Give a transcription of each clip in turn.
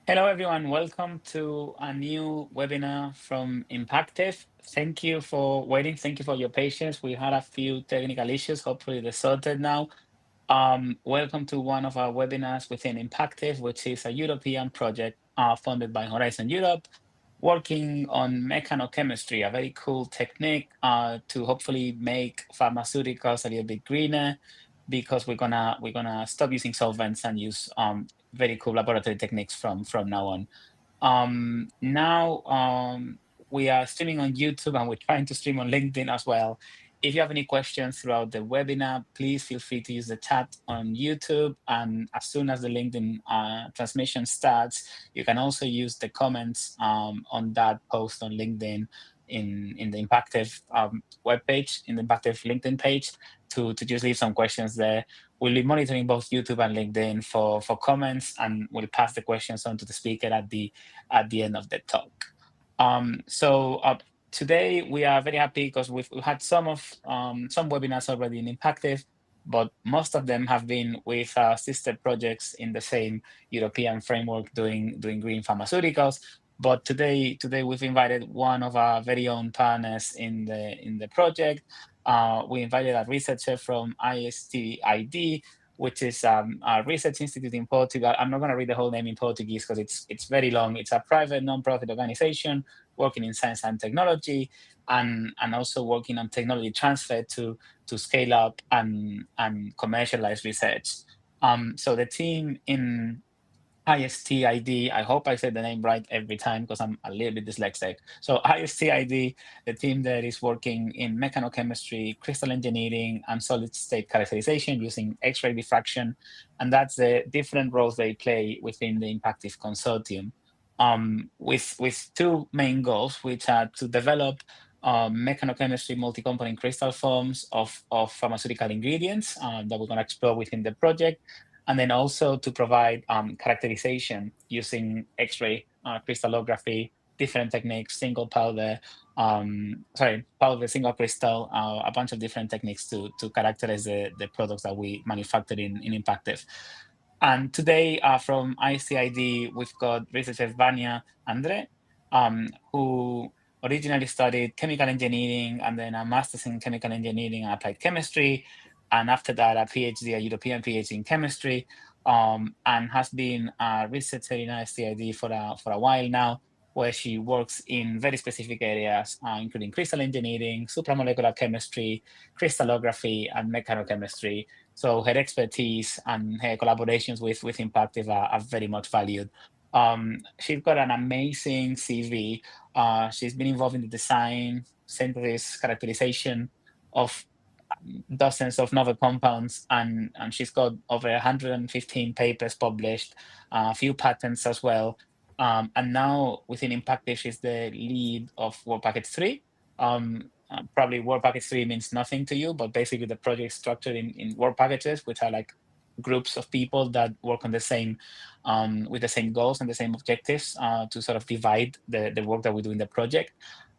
Hello, everyone. Welcome to a new webinar from IMPACTIVE. Thank you for waiting. Thank you for your patience. We had a few technical issues. Hopefully, they're sorted now. Welcome to one of our webinars within IMPACTIVE, which is a European project funded by Horizon Europe, working on mechanochemistry, a very cool technique to hopefully make pharmaceuticals a little bit greener, because we're gonna stop using solvents and use very cool laboratory techniques from now on. Now we are streaming on YouTube, and we're trying to stream on LinkedIn as well. if you have any questions throughout the webinar, please feel free to use the chat on YouTube. And as soon as the LinkedIn transmission starts, you can also use the comments on that post on LinkedIn in the Impactive webpage, in the Impactive LinkedIn page, to just leave some questions there. We'll be monitoring both YouTube and LinkedIn for comments, and we'll pass the questions on to the speaker at the end of the talk. Today we are very happy because we've had some webinars already in Impactive, but most of them have been with sister projects in the same European framework doing green pharmaceuticals. But today we've invited one of our very own partners in the project. We invited a researcher from IST-ID, which is a research institute in Portugal. I'm not going to read the whole name in Portuguese because it's very long. It's a private non-profit organization working in science and technology, and also working on technology transfer to scale up and commercialize research. So the team in IST-ID, I hope I said the name right every time because I'm a little bit dyslexic. So IST-ID, the team that is working in mechanochemistry, crystal engineering, and solid state characterization using X-ray diffraction. And that's the different roles they play within the Impactive Consortium. With two main goals, which are to develop mechanochemistry multi-component crystal forms of pharmaceutical ingredients that we're going to explore within the project, and then also to provide characterization using X-ray crystallography, different techniques, single powder, powder, single crystal, a bunch of different techniques to characterize the products that we manufacture in Impactive. And today from IST-ID, we've got researcher Vânia André, who originally studied chemical engineering and then a master's in chemical engineering and applied chemistry. And after that, a PhD, a European PhD in chemistry, and has been a researcher in IST-ID for a while now, where she works in very specific areas, including crystal engineering, supramolecular chemistry, crystallography, and mechanochemistry. So her expertise and her collaborations with Impactive are very much valued. She's got an amazing CV. She's been involved in the design, synthesis, characterization of dozens of novel compounds, and she's got over 115 papers published, a few patents as well. And now within Impactive, she's the lead of Work Package 3. Probably Work Package 3 means nothing to you, but basically the project is structured in work packages, which are like groups of people that work on the same, with the same goals and the same objectives to sort of divide the work that we do in the project.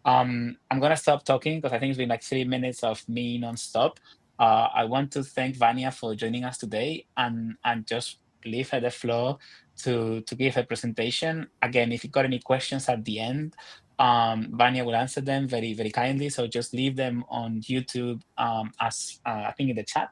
I'm going to stop talking because I think it's been like 3 minutes of me non-stop. I want to thank Vânia for joining us today and just leave her the floor to give her presentation. Again, if you've got any questions at the end, Vânia will answer them very, very kindly. So just leave them on YouTube as I think in the chat,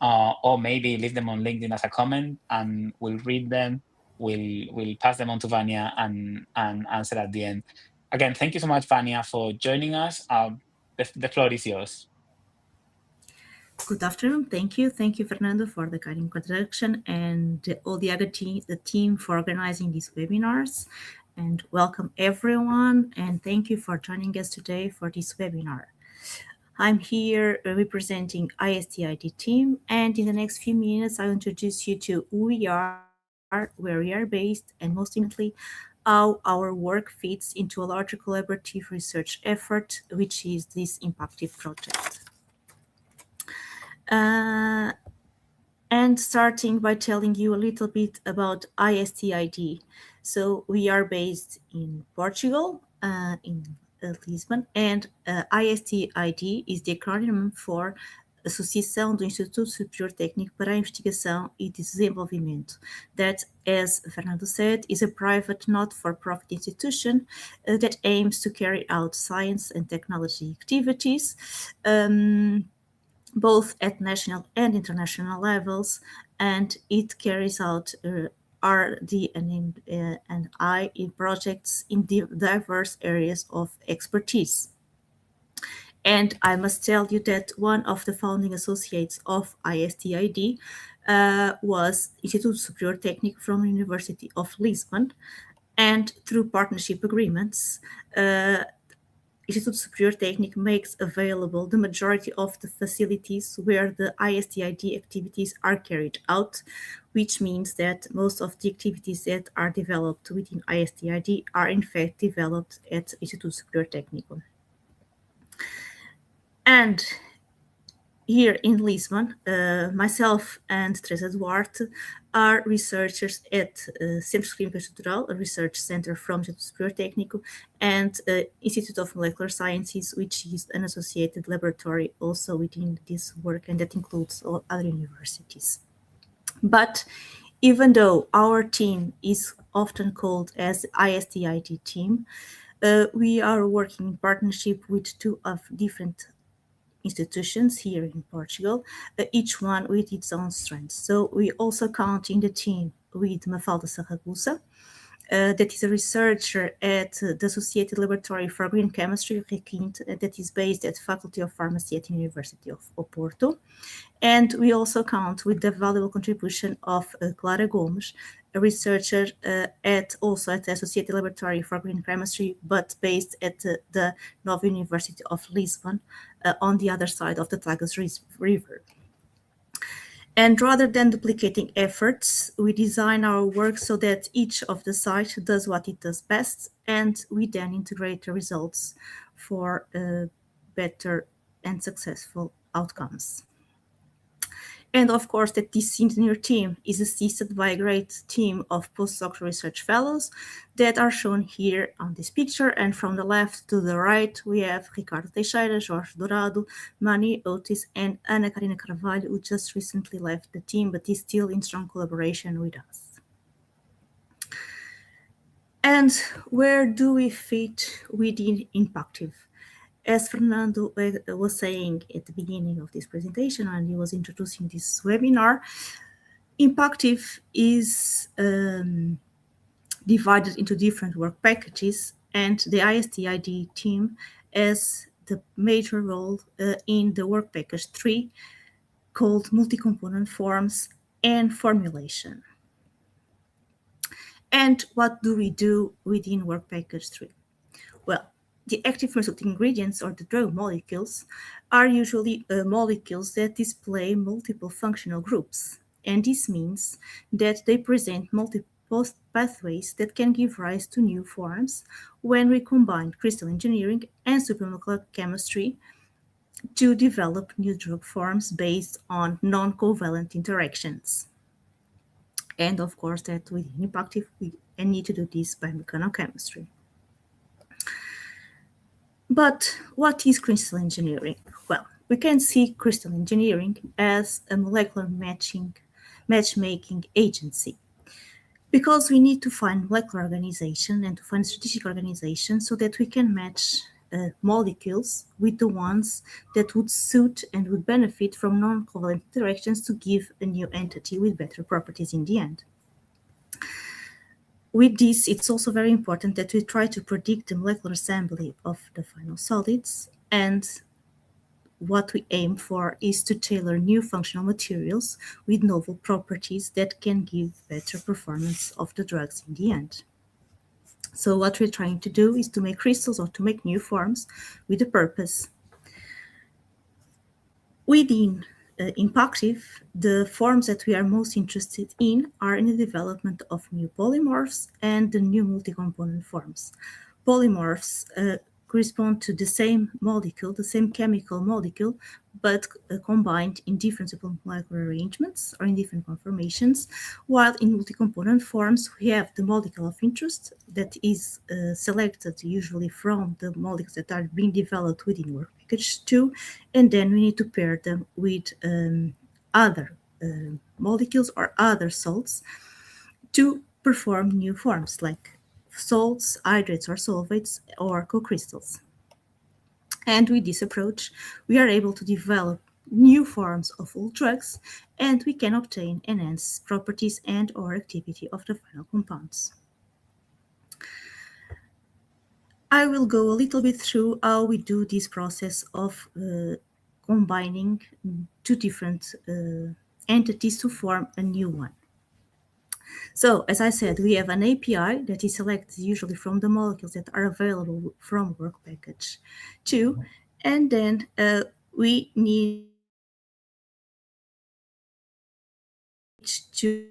or maybe leave them on LinkedIn as a comment, and we'll read them. We'll pass them on to Vânia and answer at the end. Again, thank you so much, Vânia, for joining us. The floor is yours. Good afternoon. Thank you, Fernando, for the kind introduction, and all the other the team for organizing these webinars. And welcome everyone, and thank you for joining us today for this webinar. I'm here representing IST-ID team, and in the next few minutes, I'll introduce you to who we are, where we are based, and most importantly, how our work fits into a larger collaborative research effort, which is this Impactive project. And starting by telling you a little bit about IST-ID. So we are based in Portugal, in Lisbon, and IST-ID is the acronym for Associação do Instituto Superior Técnico para a Investigação e Desenvolvimento. That, as Fernando said, is a private not-for-profit institution that aims to carry out science and technology activities, both at national and international levels, and it carries out R&D and I in projects in diverse areas of expertise. And I must tell you that one of the founding associates of IST-ID was Instituto Superior Técnico from the University of Lisbon, and through partnership agreements, Instituto Superior Técnico makes available the majority of the facilities where the IST-ID activities are carried out, which means that most of the activities that are developed within IST-ID are in fact developed at Instituto Superior Técnico. And here in Lisbon, myself and Teresa Duarte are researchers at Centro Clínico Estrutural, a research center from Instituto Superior Técnico, and Institute of Molecular Sciences, which is an associated laboratory also within this work, and that includes all other universities. But even though our team is often called as IST-ID team, we are working in partnership with two of different institutions here in Portugal, each one with its own strengths. So we also count in the team with Mafalda Sarragusa, that is a researcher at the Associated Laboratory for Green Chemistry, Requinte, that is based at Faculty of Pharmacy at the University of Oporto. And we also count with the valuable contribution of Clara Gomes, a researcher also at the Associated Laboratory for Green Chemistry, but based at the Nova University of Lisbon, on the other side of the Tagus River. And rather than duplicating efforts, we design our work so that each of the sites does what it does best, and we then integrate the results for better and successful outcomes. And of course, that this engineer team is assisted by a great team of postdoctoral research fellows that are shown here on this picture. And from the left to the right, we have Ricardo Teixeira, Jorge Dourado, Mani Otis, and Ana Karina Carvalho, who just recently left the team, but is still in strong collaboration with us. And where do we fit within IMPACTIVE? As Fernando was saying at the beginning of this presentation, and he was introducing this webinar, IMPACTIVE is divided into different work packages, and the IST-ID team has the major role in the work package 3, called multi-component forms and formulation. And what do we do within work package 3? Well, the active pharmaceutical ingredients, or the drug molecules, are usually molecules that display multiple functional groups. And this means that they present multiple pathways that can give rise to new forms when we combine crystal engineering and supramolecular chemistry to develop new drug forms based on non-covalent interactions. And of course, that within IMPACTIVE, we need to do this by mechanochemistry. But what is crystal engineering? Well, we can see crystal engineering as a molecular matchmaking agency, because we need to find molecular organization and to find strategic organization so that we can match molecules with the ones that would suit and would benefit from non-covalent interactions to give a new entity with better properties in the end. With this, it's also very important that we try to predict the molecular assembly of the final solids, and what we aim for is to tailor new functional materials with novel properties that can give better performance of the drugs in the end. So what we're trying to do is to make crystals or to make new forms with a purpose. Within IMPACTIVE, the forms that we are most interested in are in the development of new polymorphs and the new multi-component forms. Polymorphs correspond to the same molecule, the same chemical molecule, but combined in different molecular arrangements or in different conformations, while in multi-component forms we have the molecule of interest that is selected usually from the molecules that are being developed within work package 2, and then we need to pair them with other molecules or other salts to perform new forms like salts, hydrates or solvates, or co-crystals. And with this approach, we are able to develop new forms of all drugs, and we can obtain enhanced properties and or activity of the final compounds. I will go a little bit through how we do this process of combining two different entities to form a new one. So, as I said, we have an API that is selected usually from the molecules that are available from work package 2, and then we need to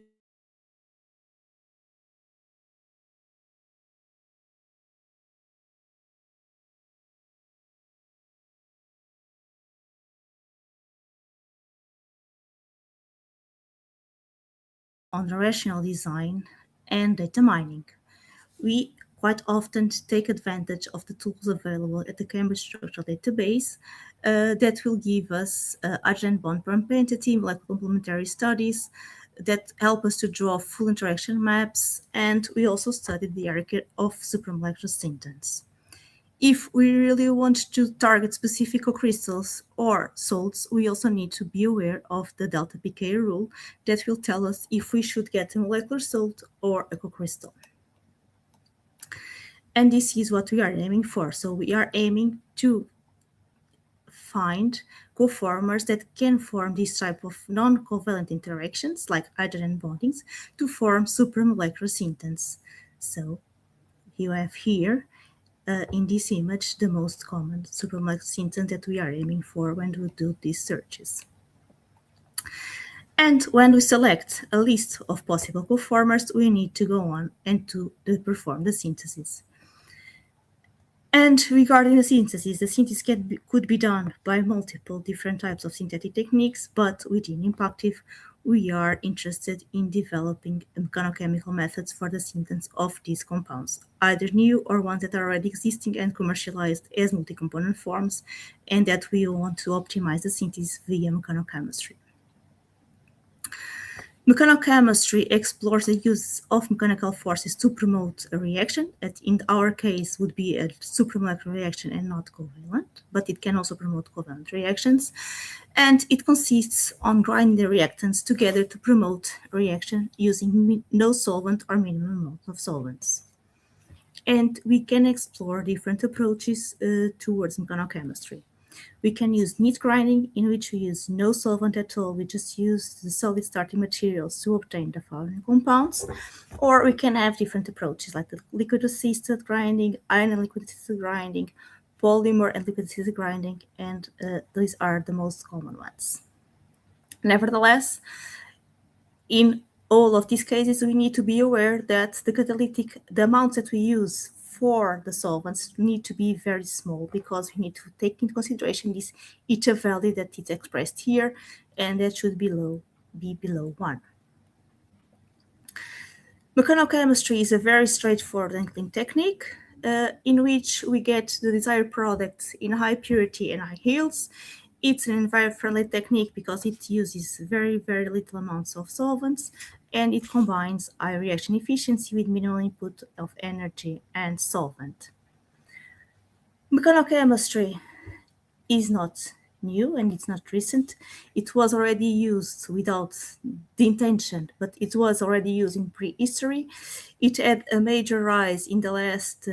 on the rational design and data mining. We quite often take advantage of the tools available at the Cambridge Structural Database that will give us hydrogen bond perempathy, molecular complementary studies that help us to draw full interaction maps, and we also studied the area of supramolecular syntons. If we really want to target specific co-crystals or salts, we also need to be aware of the delta pK rule that will tell us if we should get a molecular salt or a co-crystal. And this is what we are aiming for. So we are aiming to find coformers that can form this type of non-covalent interactions, like hydrogen bondings, to form supramolecular syntons. So you have here, in this image, the most common supramolecular synton that we are aiming for when we do these searches. And when we select a list of possible coformers, we need to go on and to perform the synthesis. And regarding the synthesis could be done by multiple different types of synthetic techniques, but within IMPACTIVE, we are interested in developing mechanochemical methods for the synthesis of these compounds, either new or ones that are already existing and commercialized as multi-component forms, and that we want to optimize the synthesis via mechanochemistry. Mechanochemistry explores the use of mechanical forces to promote a reaction that in our case would be a supramolecular reaction and not covalent, but it can also promote covalent reactions. And it consists on grinding the reactants together to promote a reaction using no solvent or minimum amount of solvents. And we can explore different approaches towards mechanochemistry. We can use neat grinding, in which we use no solvent at all. We just use the solid starting materials to obtain the following compounds. Or we can have different approaches like the liquid-assisted grinding, ion and liquid-assisted grinding, polymer and liquid-assisted grinding, and these are the most common ones. Nevertheless, in all of these cases, we need to be aware that the amounts that we use for the solvents need to be very small, because we need to take into consideration this eta value that is expressed here, and that should be below 1. Mechanochemistry is a very straightforward and clean technique in which we get the desired product in high purity and high yields. It's an environment-friendly technique because it uses very, very little amounts of solvents, and it combines high reaction efficiency with minimal input of energy and solvent. Mechanochemistry is not new and it's not recent. It was already used without the intention, but it was already used in prehistory. It had a major rise in the last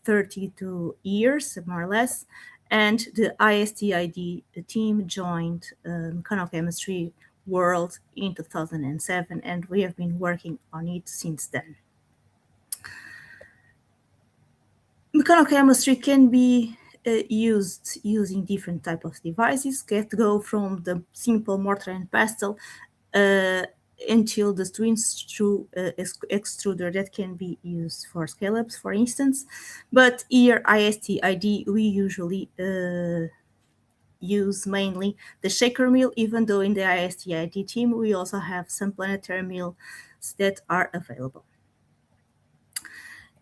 32 years, more or less, and the IST-ID team joined mechanochemistry world in 2007, and we have been working on it since then. Mechanochemistry can be used using different types of devices that go from the simple mortar and pestle until the twin screw extruder that can be used for scale-ups, for instance. But here, IST-ID, we usually use mainly the shaker mill, even though in the IST-ID team, we also have some planetary mills that are available.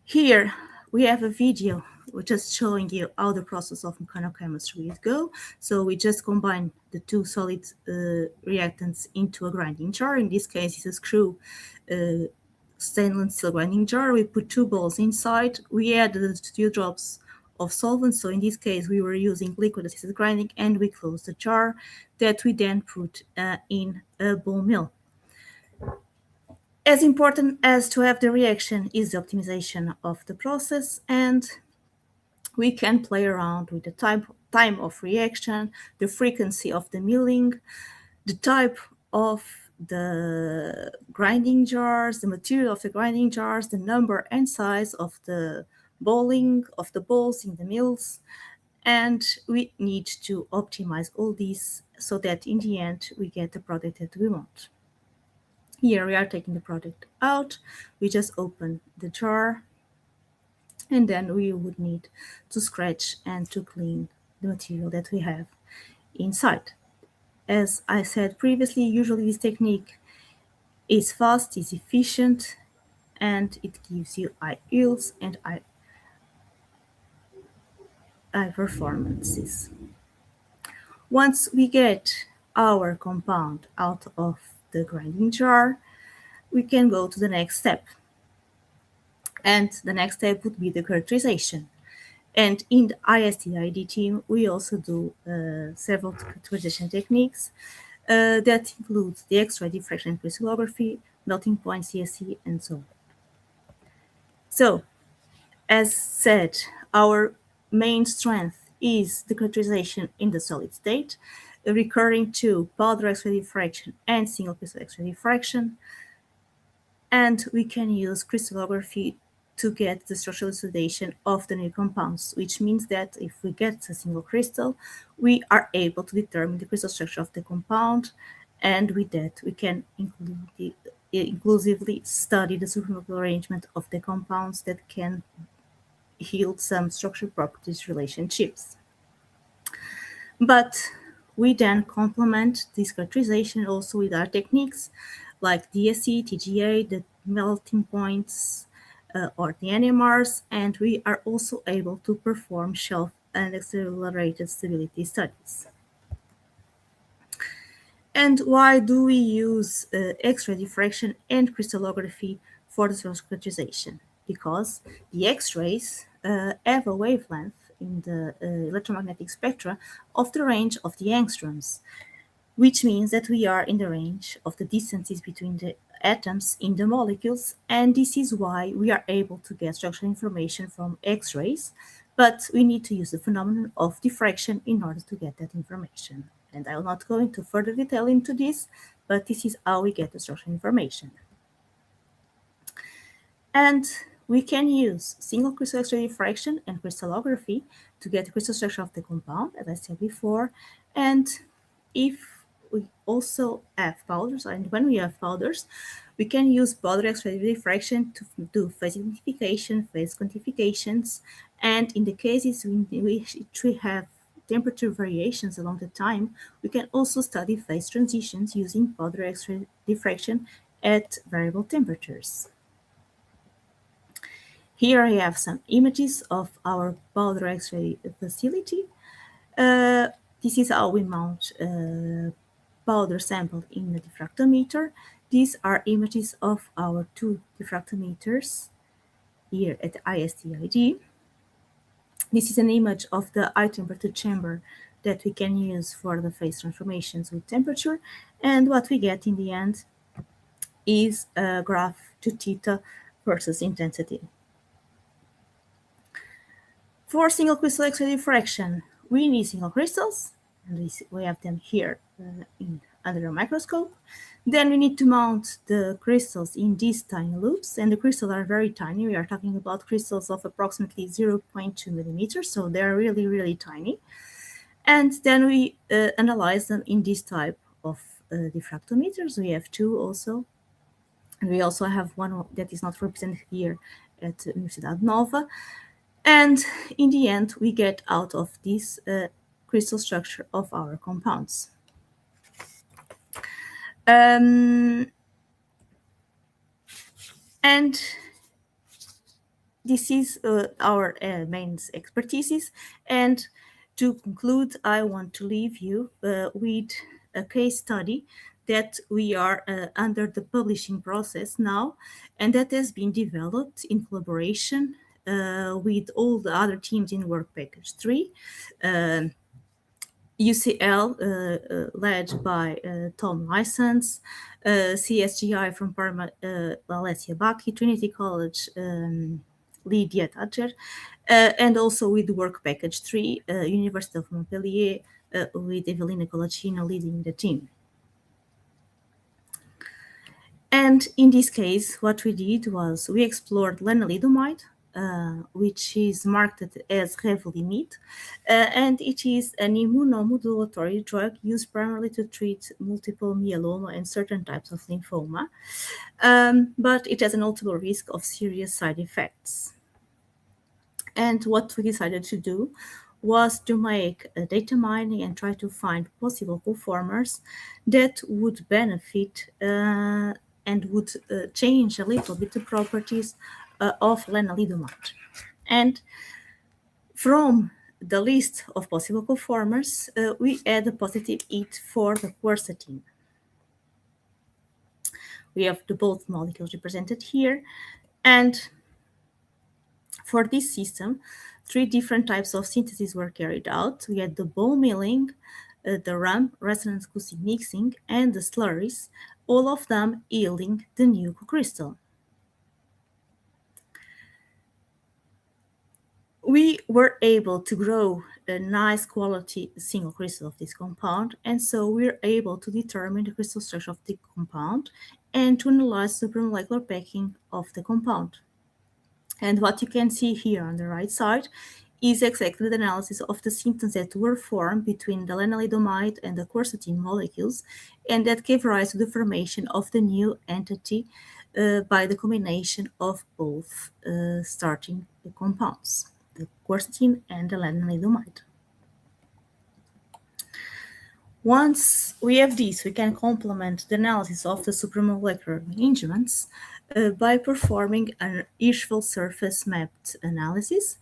Here, we have a video just showing you how the process of mechanochemistry would go. So we just combine the two solid reactants into a grinding jar. In this case, it's a screw stainless steel grinding jar. We put 2 balls inside. We add the 2 drops of solvent. So in this case, we were using liquid-assisted grinding, and we close the jar that we then put in a ball mill. As important as to have the reaction is the optimization of the process, and we can play around with the time of reaction, the frequency of the milling, the type of the grinding jars, the material of the grinding jars, the number and size of the balls in the mills, and we need to optimize all this so that in the end we get the product that we want. Here we are taking the product out. We just open the jar, and then we would need to scratch and to clean the material that we have inside. As I said previously, usually this technique is fast, is efficient, and it gives you high yields and high performances. Once we get our compound out of the grinding jar, we can go to the next step. And the next step would be the characterization. And in the IST-ID team, we also do several characterization techniques that include the X-ray diffraction and crystallography, melting point CSC, and so on. So, as said, our main strength is the characterization in the solid state, recurring to powder X-ray diffraction and single crystal X-ray diffraction. And we can use crystallography to get the structural elucidation of the new compounds, which means that if we get a single crystal, we are able to determine the crystal structure of the compound, and with that we can inclusively study the supermolecular arrangement of the compounds that can yield some structure properties relationships. But we then complement this characterization also with other techniques like DSE, TGA, the melting points, or the NMRs, and we are also able to perform shelf and accelerated stability studies. And why do we use X-ray diffraction and crystallography for the characterization? Because the X-rays have a wavelength in the electromagnetic spectra of the range of the angstroms, which means that we are in the range of the distances between the atoms in the molecules, and this is why we are able to get structural information from X-rays, but we need to use the phenomenon of diffraction in order to get that information. And I will not go into further detail into this, but this is how we get the structural information. And we can use single crystal X-ray diffraction and crystallography to get the crystal structure of the compound, as I said before, and if we also have powders, and when we have powders, we can use powder X-ray diffraction to do phase identification, phase quantifications, and in the cases in which we have temperature variations along the time, we can also study phase transitions using powder X-ray diffraction at variable temperatures. Here I have some images of our powder X-ray facility. This is how we mount powder sample in the diffractometer. These are images of our two diffractometers here at the IST-ID. This is an image of the high temperature chamber that we can use for the phase transformations with temperature, and what we get in the end is a graph to theta versus intensity. For single crystal X-ray diffraction, we need single crystals, and we have them here under a microscope. Then we need to mount the crystals in these tiny loops, and the crystals are very tiny. We are talking about crystals of approximately 0.2 millimeters, so they're really, really tiny. And then we analyze them in this type of diffractometers. We have two also, and we also have one that is not represented here at Universidade Nova. And in the end, we get out of this crystal structure of our compounds. And this is our main expertise. And to conclude, I want to leave you with a case study that we are under the publishing process now, and that has been developed in collaboration with all the other teams in Work Package 3. UCL, led by Tom Lysons, CSGI from Parma, Alessia Bacchi, Trinity College, Lydia Thatcher, and also with Work Package 3, University of Montpellier, with Evelina Colacino leading the team. And in this case, what we did was we explored lenalidomide, which is marketed as Revlimid, and it is an immunomodulatory drug used primarily to treat multiple myeloma and certain types of lymphoma, but it has a notable risk of serious side effects. And what we decided to do was to make data mining and try to find possible conformers that would benefit and would change a little bit the properties of lenalidomide. And from the list of possible conformers, we add a positive hit for the quercetin. We have the both molecules represented here, and for this system, 3 different types of synthesis were carried out. We had the bone milling, the RAM, resonance acoustic mixing, and the slurries, all of them yielding the new co-crystal. We were able to grow a nice quality single crystal of this compound, and so we're able to determine the crystal structure of the compound and to analyze the supramolecular packing of the compound. And what you can see here on the right side is exactly the analysis of the syntons that were formed between the lenalidomide and the quercetin molecules, and that gave rise to the formation of the new entity by the combination of both starting compounds, the quercetin and the lenalidomide. Once we have this, we can complement the analysis of the supramolecular arrangements by performing an Hirschfeld surface mapped analysis.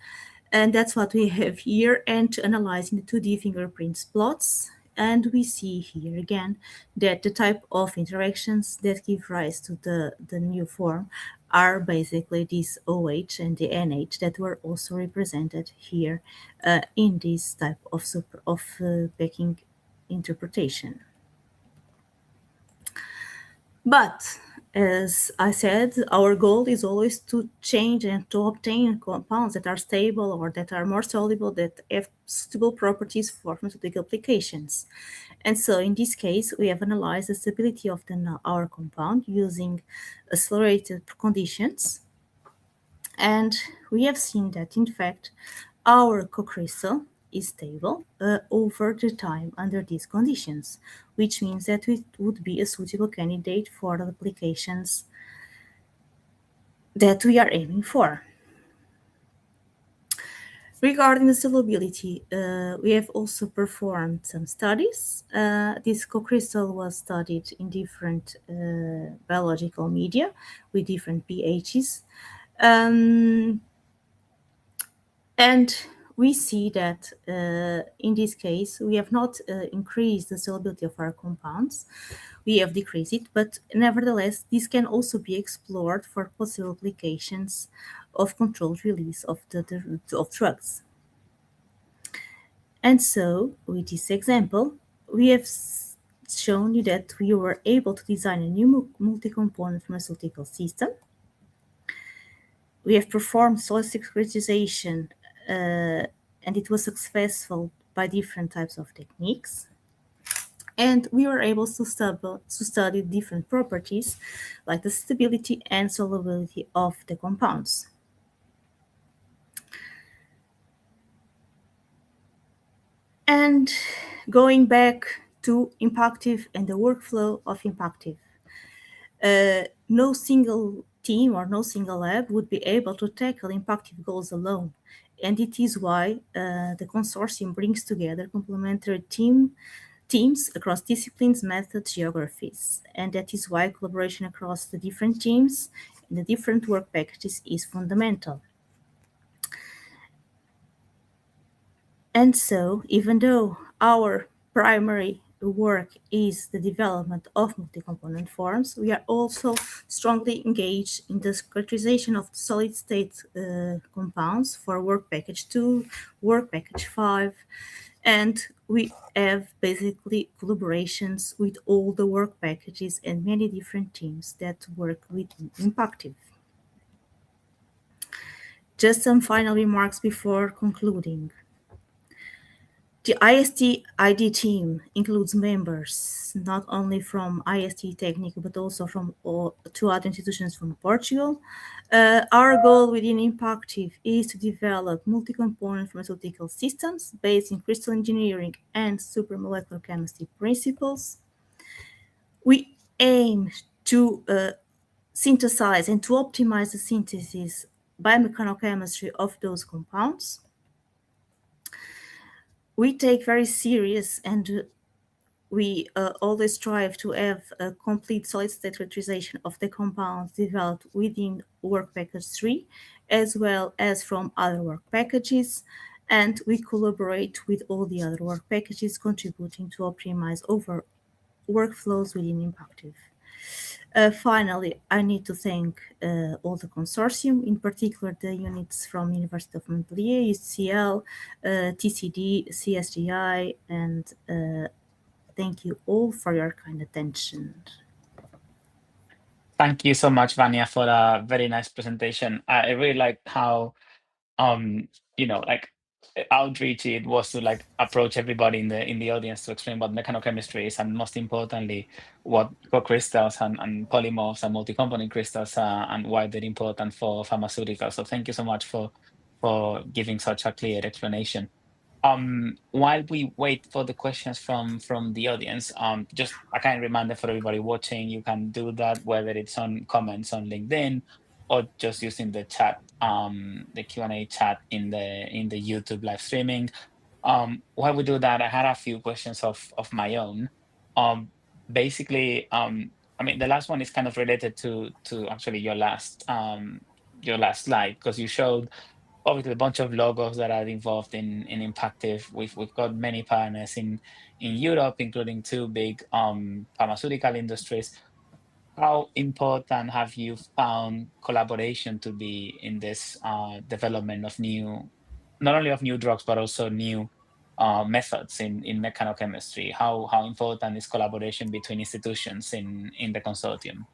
And that's what we have here, and analyzing the 2D fingerprints plots. And we see here again that the type of interactions that give rise to the new form are basically this OH and the NH that were also represented here in this type of packing interpretation. But as I said, our goal is always to change and to obtain compounds that are stable or that are more soluble, that have suitable properties for pharmaceutical applications. And so in this case, we have analyzed the stability of our compound using accelerated conditions. And we have seen that, in fact, our co-crystal is stable over the time under these conditions, which means that it would be a suitable candidate for the applications that we are aiming for. Regarding the solubility, we have also performed some studies. This co-crystal was studied in different biological media with different pHs. And we see that in this case, we have not increased the solubility of our compounds. We have decreased it, but nevertheless, this can also be explored for possible applications of controlled release of drugs. And so, with this example, we have shown you that we were able to design a new multi-component pharmaceutical system. We have performed solid characterization and it was successful by different types of techniques. And we were able to study different properties like the stability and solubility of the compounds. And going back to IMPACTIVE and the workflow of IMPACTIVE, no single team or no single lab would be able to tackle IMPACTIVE goals alone. And it is why the consortium brings together complementary teams across disciplines, methods, geographies. And that is why collaboration across the different teams and the different work packages is fundamental. And so, even though our primary work is the development of multi-component forms, we are also strongly engaged in the characterization of solid-state compounds for work package 2, work package 5, and we have basically collaborations with all the work packages and many different teams that work with IMPACTIVE. Just some final remarks before concluding. The IST-ID team includes members not only from IST Técnico, but also from two other institutions from Portugal. Our goal within IMPACTIVE is to develop multi-component pharmaceutical systems based in crystal engineering and supermolecular chemistry principles. We aim to synthesize and to optimize the synthesis by mechanochemistry of those compounds. We take very serious and we always strive to have a complete solid-state characterization of the compounds developed within work package 3, as well as from other work packages, and we collaborate with all the other work packages, contributing to optimize over workflows within IMPACTIVE. Finally, I need to thank all the consortium, in particular the units from University of Montpellier, UCL, TCD, CSGI, and thank you all for your kind attention. Thank you so much, Vânia, for a very nice presentation. I really like how, like outreach it was to like approach everybody in the audience to explain what mechanochemistry is, and most importantly, what co-crystals and polymorphs and multi-component crystals are, and why they're important for pharmaceuticals. So thank you so much for giving such a clear explanation. While we wait for the questions from the audience, just a kind reminder for everybody watching, you can do that whether it's on comments on LinkedIn or just using the chat, the Q&A chat in the YouTube live streaming. While we do that, I had a few questions of my own. Basically, I mean, the last one is kind of related to actually your last slide, because you showed obviously a bunch of logos that are involved in IMPACTIVE. We've got many partners in Europe, including two big pharmaceutical industries. How important have you found collaboration to be in this development of not only of new drugs, but also new methods in mechanochemistry? How important is collaboration between institutions in the consortium?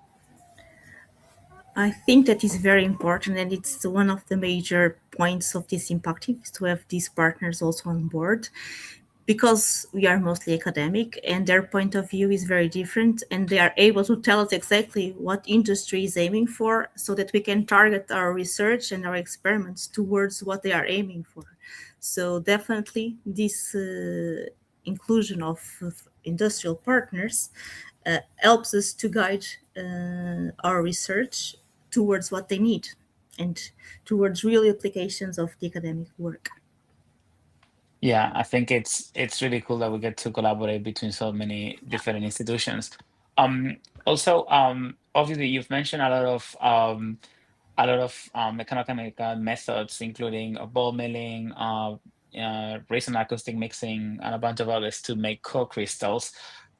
I think that is very important, and it's one of the major points of this IMPACTIVE is to have these partners also on board, because we are mostly academic and their point of view is very different, and they are able to tell us exactly what industry is aiming for, so that we can target our research and our experiments towards what they are aiming for. So definitely this inclusion of industrial partners helps us to guide our research towards what they need and towards real applications of the academic work. Yeah, I think it's really cool that we get to collaborate between so many different institutions. Also, obviously, you've mentioned a lot of mechanochemical methods, including ball milling, resin acoustic mixing, and a bunch of others to make co-crystals.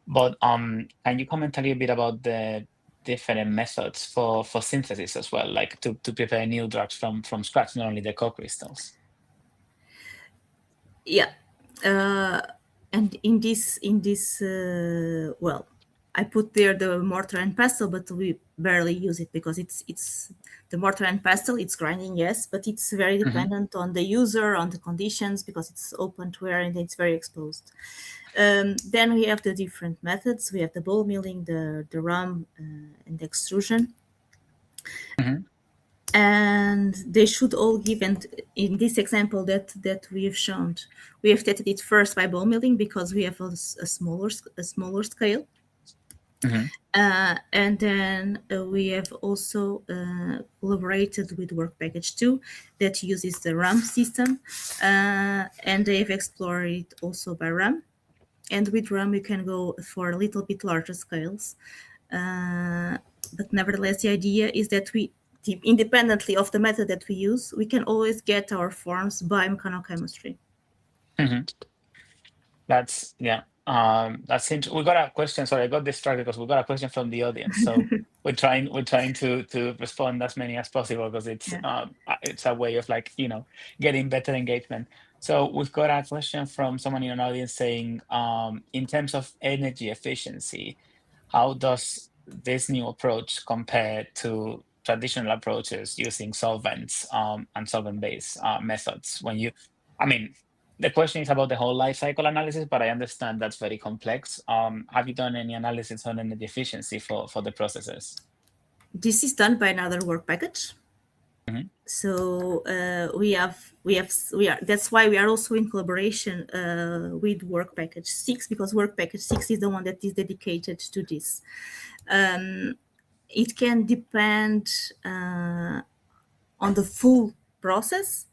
But can you comment a little bit about the different methods for synthesis as well, like to prepare new drugs from scratch, not only the co-crystals? Yeah, and in this well, I put there the mortar and pestle, but we barely use it because it's the mortar and pestle. It's grinding, yes, but it's very dependent on the user, on the conditions, because it's open to air and it's very exposed. Then we have the different methods. We have the ball milling, the rum, and the extrusion. And they should all give, and in this example that we have shown, we have tested it first by ball milling because we have a smaller scale. And then we have also collaborated with Work Package 2 that uses the RAM system, and they've explored it also by RAM. And with RAM, you can go for a little bit larger scales. But nevertheless, the idea is that we, independently of the method that we use, we can always get our forms by mechanochemistry. That's that's interesting. We got a question. Sorry, I got distracted because we got a question from the audience. So we're trying to respond as many as possible, because it's a way of getting better engagement. So we've got a question from someone in an audience saying, in terms of energy efficiency, how does this new approach compare to traditional approaches using solvents and solvent-based methods? the question is about the whole life cycle analysis, but I understand that's very complex. Have you done any analysis on energy efficiency for the processes? This is done by another work package. Mhm. So we are. That's why we are also in collaboration with Work Package 6, because Work Package 6 is the one that is dedicated to this. It can depend on the full process,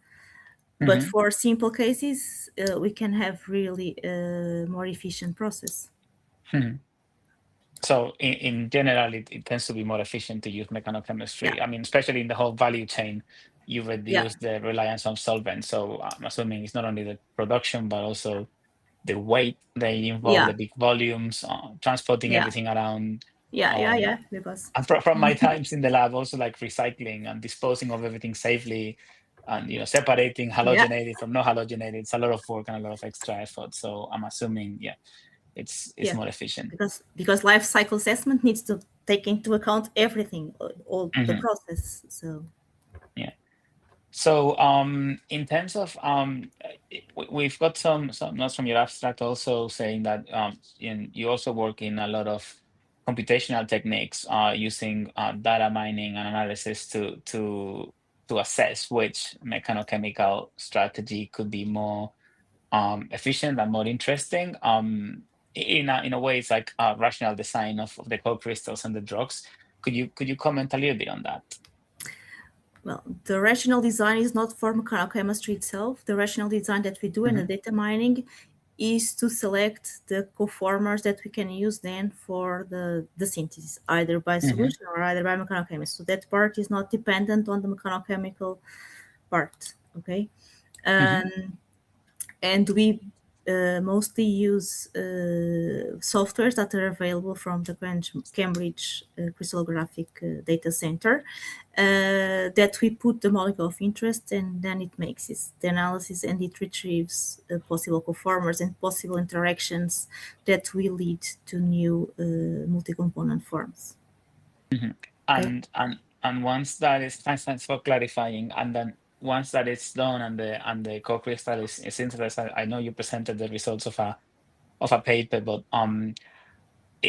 but for simple cases, we can have really more efficient process. So in general, it tends to be more efficient to use mechanochemistry. Yeah. I mean, especially in the whole value chain, you reduce Yeah. the reliance on solvents. So I'm assuming it's not only the production, but also the weight they involve, the big volumes, transporting Yeah. everything around. Yeah. Because And from my times in the lab, also like recycling and disposing of everything safely, and separating halogenated from no halogenated. It's a lot of work and a lot of extra effort. So I'm assuming, it's more efficient. because life cycle assessment needs to take into account everything, all the process. So So in terms of we've got some notes from your abstract also saying that you also work in a lot of computational techniques using data mining and analysis to assess which mechanochemical strategy could be more efficient and more interesting. In a way, it's like rational design of the co-crystals and the drugs. Could you comment a little bit on that? well, the rational design is not for mechanochemistry itself. The rational design that we do in the data mining is to select the conformers that we can use then for the synthesis, either by solution or either by mechanochemistry. So that part is not dependent on the mechanochemical part. Okay. And we mostly use softwares that are available from the Cambridge Crystallographic Data Center that we put the molecule of interest, and then it makes the analysis and it retrieves possible conformers and possible interactions that will lead to new multi-component forms. And once that is, thanks for clarifying. And then once that is done and the co-crystal is synthesized, I know you presented the results of a paper, but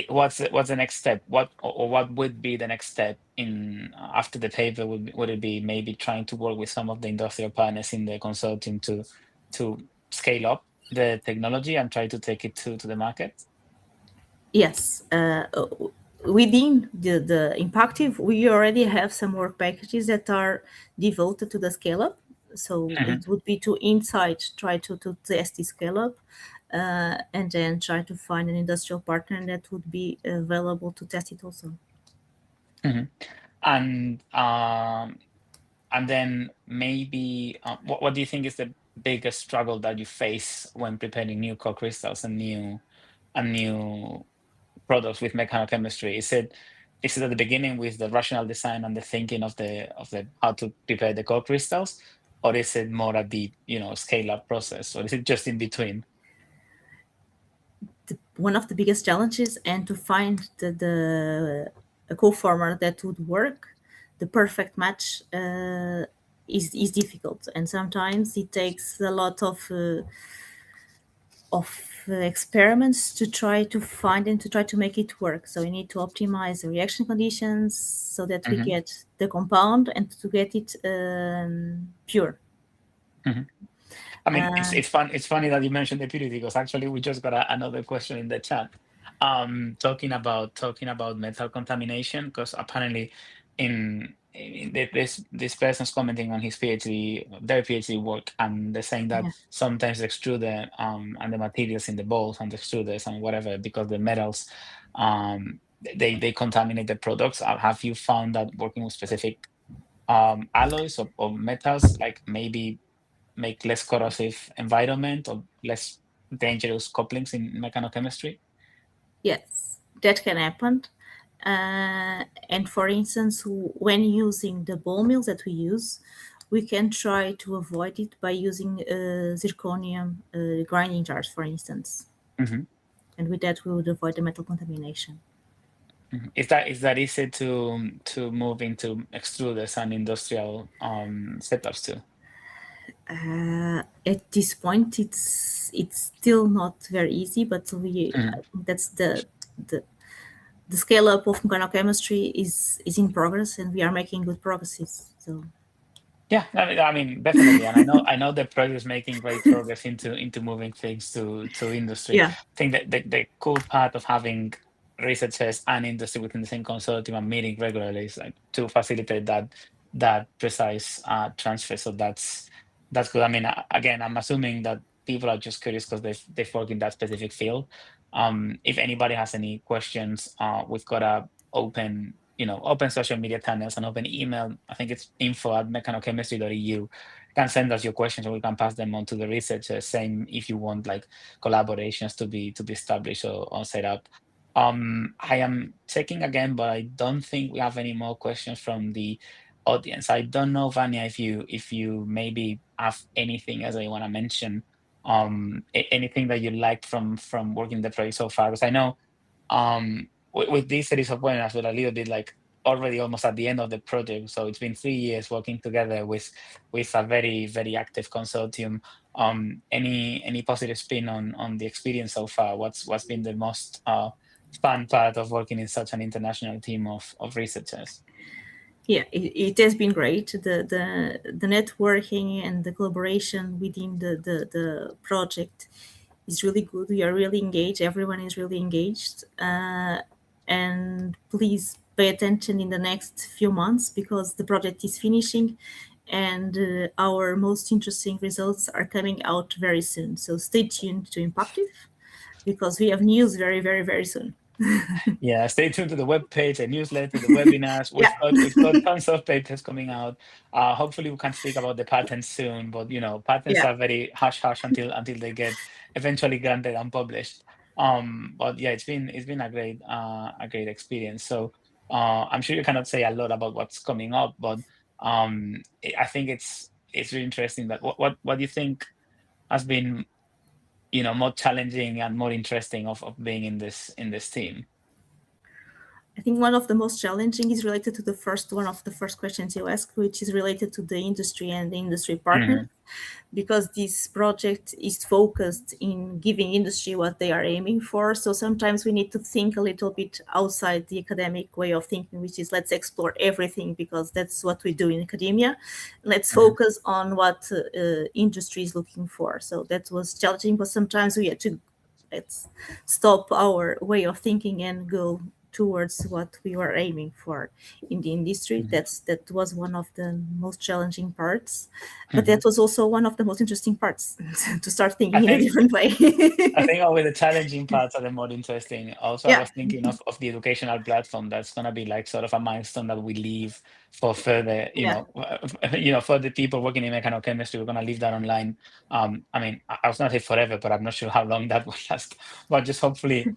what's the next step? What would be the next step in after the paper? Would it be maybe trying to work with some of the industrial partners in the consortium to scale up the technology and try to take it to the market? Yes. Within the IMPACTIVE, we already have some work packages that are devoted to the scale up. So it would be to inside try to test the scale up and then try to find an industrial partner that would be available to test it also. And then maybe what do you think is the biggest struggle that you face when preparing new co-crystals and new products with mechanochemistry? Is it at the beginning with the rational design and the thinking of the how to prepare the co-crystals, or is it more at the scale up process, or is it just in between? One of the biggest challenges, and to find a co-former that would work, the perfect match is difficult, and sometimes it takes a lot of experiments to try to find and to try to make it work. So we need to optimize the reaction conditions so that we get the compound and to get it pure. I mean, it's fun. It's funny that you mentioned the purity, because actually we just got another question in the chat, talking about metal contamination, because apparently this person's commenting on their PhD work, and they're saying that sometimes the extruder and the materials in the balls and the extruders and whatever, because the metals they contaminate the products. Have you found that working with specific alloys or metals, like maybe make less corrosive environment or less dangerous couplings in mechanochemistry? Yes, that can happen. And for instance, when using the ball mills that we use, we can try to avoid it by using zirconium grinding jars, for instance. And with that, we would avoid the metal contamination. Is that easy to move into extruders and industrial setups too? At this point, it's still not very easy, but I think that's the scale up of mechanochemistry is in progress, and we are making good progresses. So Yeah, I mean, definitely, and I know the project is making great progress into moving things to industry. yeah, I think that the cool part of having researchers and industry within the same consortium and meeting regularly is like to facilitate that precise transfer. So that's good. I mean, again, I'm assuming that people are just curious because they've worked in that specific field. If anybody has any questions, we've got a open social media channels and open email. I think it's info@mechanochemistry.eu. You can send us your questions and we can pass them on to the researchers. Same if you want like collaborations to be established or set up. I am checking again, but I don't think we have any more questions from the audience. I don't know, Vanya, if you maybe have anything else that you want to mention. Anything that you liked from working the project so far, because I know with this series of webinars, we're a little bit like already almost at the end of the project. So it's been 3 years working together with a very, very active consortium. Any positive spin on the experience so far? What's been the most fun part of working in such an international team of researchers? yeah, it has been great. The networking and the collaboration within the project is really good. We are really engaged. Everyone is really engaged. And please pay attention in the next few months because the project is finishing and our most interesting results are coming out very soon. So stay tuned to Impactive because we have news very, very, very soon. Yeah, stay tuned to the webpage, the newsletter, the webinars. Yeah, We've got tons of papers coming out. Hopefully, we can speak about the patents soon. But patents yeah. are very hush hush until they get eventually granted and published. But yeah, it's been a great experience. So I'm sure you cannot say a lot about what's coming up, but I think it's really interesting. That what do you think has been more challenging and more interesting of being in this team? I think one of the most challenging is related to the first one of the first questions you asked, which is related to the industry and the industry partners, because this project is focused in giving industry what they are aiming for. So sometimes we need to think a little bit outside the academic way of thinking, which is let's explore everything because that's what we do in academia. Let's focus on what industry is looking for. So that was challenging, but sometimes we had to let's stop our way of thinking and go towards what we were aiming for in the industry. Mhm. That was one of the most challenging parts, but that Mhm. was also one of the most interesting parts to start I thinking in a think different way. I think always the challenging parts are the more interesting. Also, I Yeah, was thinking of the educational platform that's gonna be like sort of a milestone that we leave for further, yeah, for the people working in mechanochemistry. We're gonna leave that online. I mean, I was gonna say forever, but I'm not sure how long that will last. But just hopefully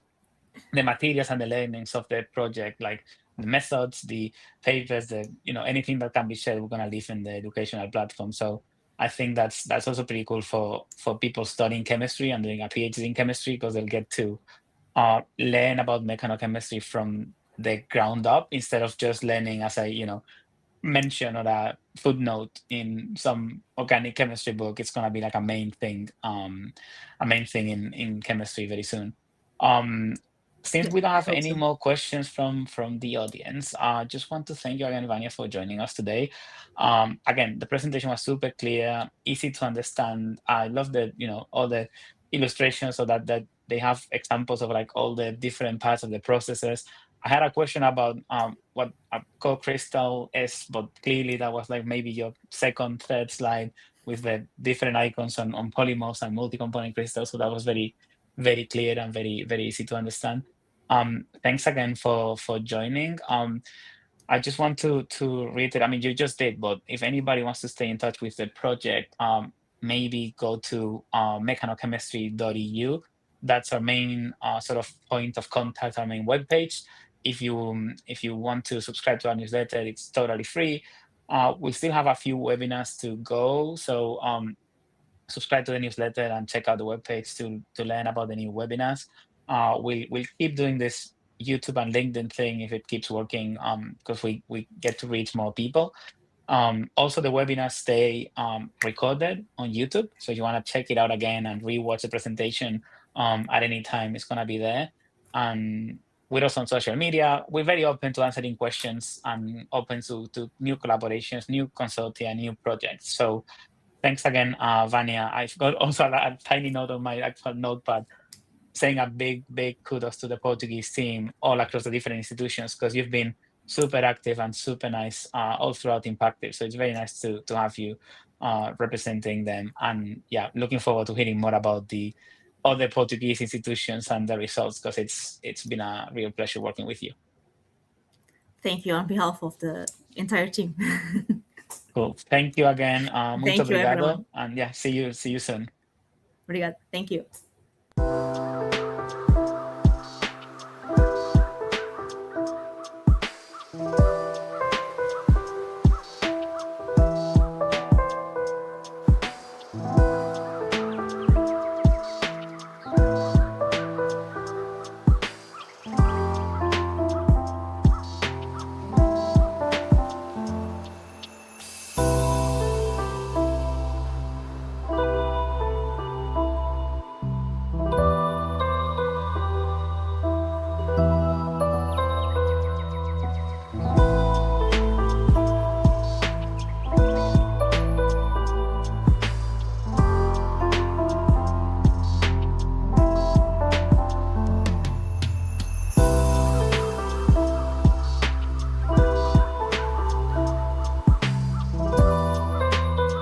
the materials and the learnings of the project, like the methods, the papers, anything that can be shared, we're gonna leave in the educational platform. So I think that's also pretty cool for people studying chemistry and doing a PhD in chemistry because they'll get to learn about mechanochemistry from the ground up instead of just learning as a mention or a footnote in some organic chemistry book. It's gonna be like a main thing in chemistry very soon. Um, since yeah, we don't I have hope any so. more questions from the audience, just want to thank you again, Vanya, for joining us today. Again, the presentation was super clear, easy to understand. I love all the illustrations so that they have examples of like all the different parts of the processes. I had a question about what a co-crystal is, but clearly that was like maybe your second, third slide with the different icons on polymorphs and multi-component crystals. So that was very, very clear and very, very easy to understand. Thanks again for joining. I just want to reiterate. I mean, you just did, but if anybody wants to stay in touch with the project, maybe go to mechanochemistry.eu. That's our main sort of point of contact, our main webpage. If you want to subscribe to our newsletter, it's totally free. We still have a few webinars to go, so subscribe to the newsletter and check out the webpage to learn about the new webinars. We'll keep doing this YouTube and LinkedIn thing if it keeps working, because we get to reach more people. Also, the webinars stay recorded on YouTube. So if you want to check it out again and rewatch the presentation at any time, it's going to be there. And we're also on social media. We're very open to answering questions and open to new collaborations, new consulting, and new projects. So thanks again, Vânia. I've got also a tiny note on my actual notepad saying a big kudos to the Portuguese team all across the different institutions, because you've been super active and super nice all throughout IMPACTIVE. So it's very nice to have you representing them. And yeah, looking forward to hearing more about the other Portuguese institutions and the results, because it's been a real pleasure working with you. Thank you on behalf of the entire team. Cool. Thank you again. Muito Thank you, obrigado. everyone. And yeah, see you soon. Obrigado. Thank you.